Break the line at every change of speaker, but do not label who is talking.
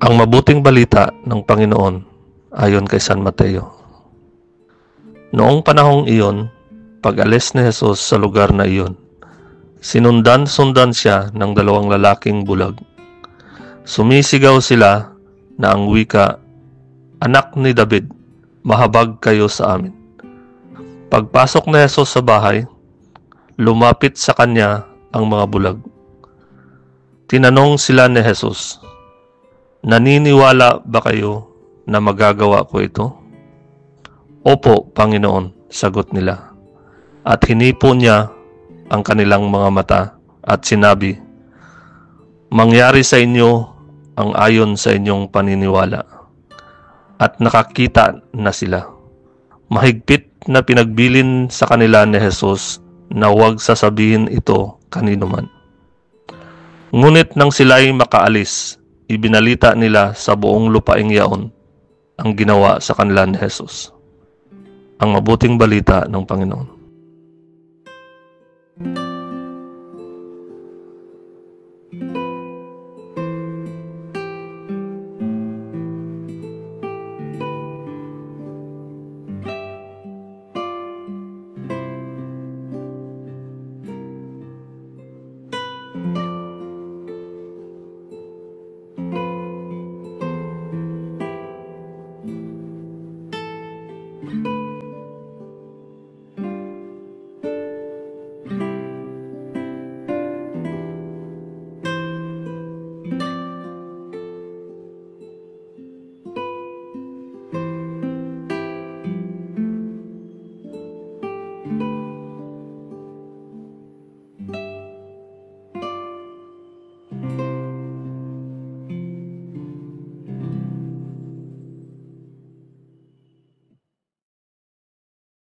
Ang mabuting balita ng Panginoon ayon kay San Mateo. Noong panahong iyon, pag-alis ni Jesus sa lugar na iyon, sinundan siya ng 2 lalaking bulag. Sumisigaw sila na ang wika, "Anak ni David, mahabag kayo sa amin." Pagpasok ni Jesus sa bahay, lumapit sa kanya ang mga bulag. Tinanong sila ni Jesus, "Naniniwala ba kayo na magagawa ko ito?" "Opo, Panginoon," sagot nila. At hinipo niya ang kanilang mga mata at sinabi, "Mangyari sa inyo ang ayon sa inyong paniniwala." At nakakita na sila. Mahigpit na pinagbilin sa kanila ni Jesus na huwag sasabihin ito kanino man. Ngunit nang sila'y makaalis, ibinalita nila sa buong lupaing yaon ang ginawa sa kanila ni Jesus. Ang mabuting balita ng Panginoon.